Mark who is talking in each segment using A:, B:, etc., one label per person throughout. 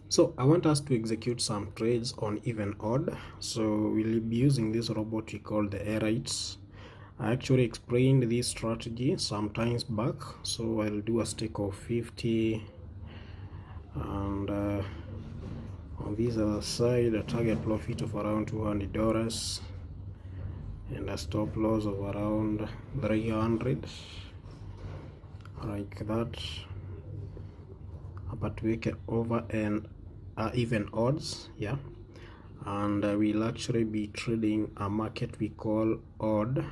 A: So I want us to execute some trades on even odd. So we'll be using this robot we call the DERIV. I actually explained this strategy some times back, so I'll do a stake of 50, and on this other side a target profit of around $200 and a stop loss of around 300, like that. But we can over and even odds, yeah. And we'll actually be trading a market we call odd.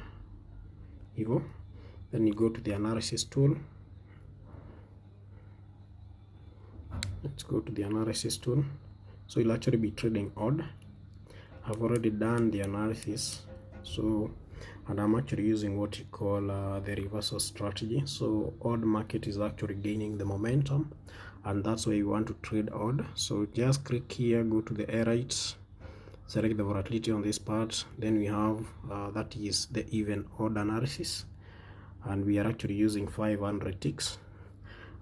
A: Then you go to the analysis tool. Let's go to the analysis tool. So you'll actually be trading odd. I've already done the analysis, so, and I'm actually using what you call the reversal strategy. So odd market is actually gaining the momentum, and that's why you want to trade odd. So just click here, go to the DERIV, select the volatility on this part. Then we have that is the even odd analysis, and we are actually using 500 ticks.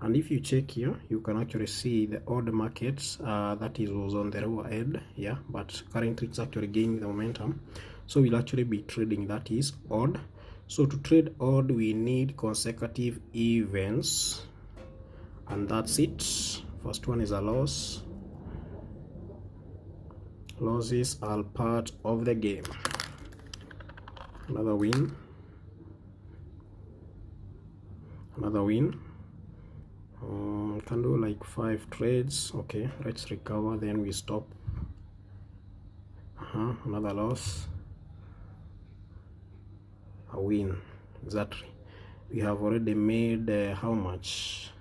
A: And if you check here, you can actually see the odd markets that is was on the lower end, yeah, but currently it's actually gaining the momentum. So we'll actually be trading that is odd. So to trade odd, we need consecutive events, and that's it. First one is a loss. Losses are part of the game. Another win, another win. Can do like 5 trades. Okay, let's recover, then we stop. Another loss, a win. Exactly, we have already made how much?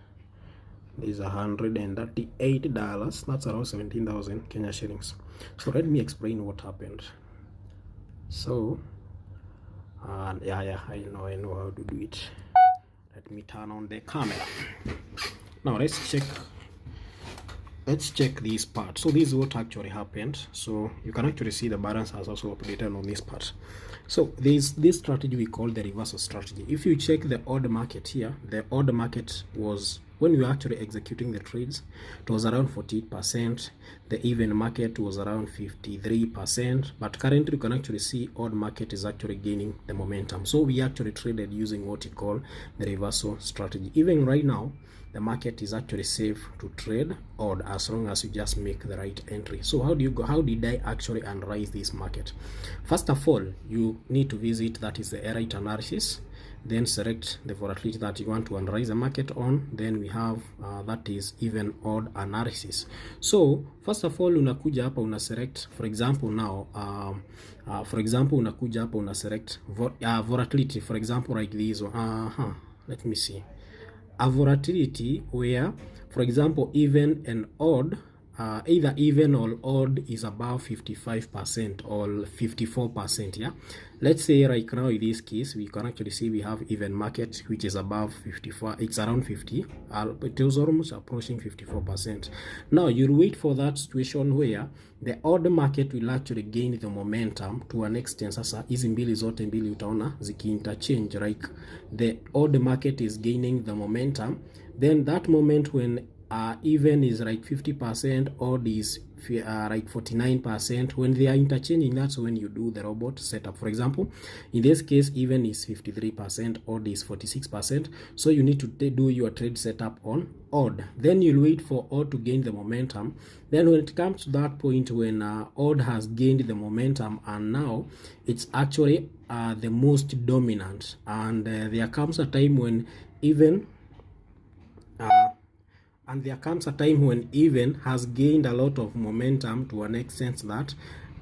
A: There's $138. That's around 17,000 Kenya shillings. So let me explain what happened. So yeah, I know how to do it. Let me turn on the camera. Now let's check this part. So this is what actually happened. So you can actually see the balance has also updated on this part. So this strategy we call the reversal strategy. If you check the odd market here, the odd market was, when we were actually executing the trades, it was around 48%. The even market was around 53%. But currently you can actually see odd market is actually gaining the momentum. So we actually traded using what you call the reversal strategy. Even right now, the market is actually safe to trade odd as long as you just make the right entry. So how did I actually analyze this market? First of all, you need to visit, that is the DERIV analysis, then select the volatility that you want to analyze the market on. Then we have that is even odd analysis. So first of all, unakuja hapa una select, for example now unakuja hapa una select volatility, for example like this one. Let me see a volatility where, for example, even and odd, either even or odd is above 55% or 54%. Yeah, let's say right now in this case we can actually see we have even market which is above 54. It's around 50. It is almost approaching 54%. Now you'll wait for that situation where the odd market will actually gain the momentum to an extent. Sasa hizi mbili zote mbili utaona ziki interchange, like the odd market is gaining the momentum, then that moment when even is like 50%, odd is like 49%. When they are interchanging, that's when you do the robot setup. For example, in this case, even is 53%, odd is 46%. So you need to do your trade setup on odd. Then you'll wait for odd to gain the momentum. Then when it comes to that point when odd has gained the momentum and now it's actually the most dominant, and there comes a time when even has gained a lot of momentum to an extent that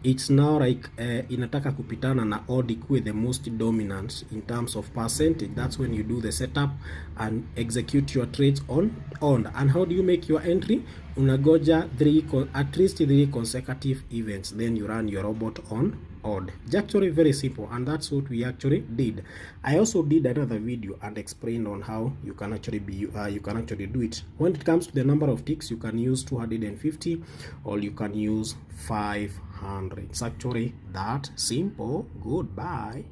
A: it's now like inataka kupitana na odd ikuwe the most dominant in terms of percentage. That's when you do the setup and execute your trades on odd. And how do you make your entry? Unagoja at least 3 consecutive events, then you run your robot on odd. It's actually very simple, and that's what we actually did. I also did another video and explained on how you can actually do it. When it comes to the number of ticks, you can use 250 or you can use 500. It's actually that simple. Goodbye.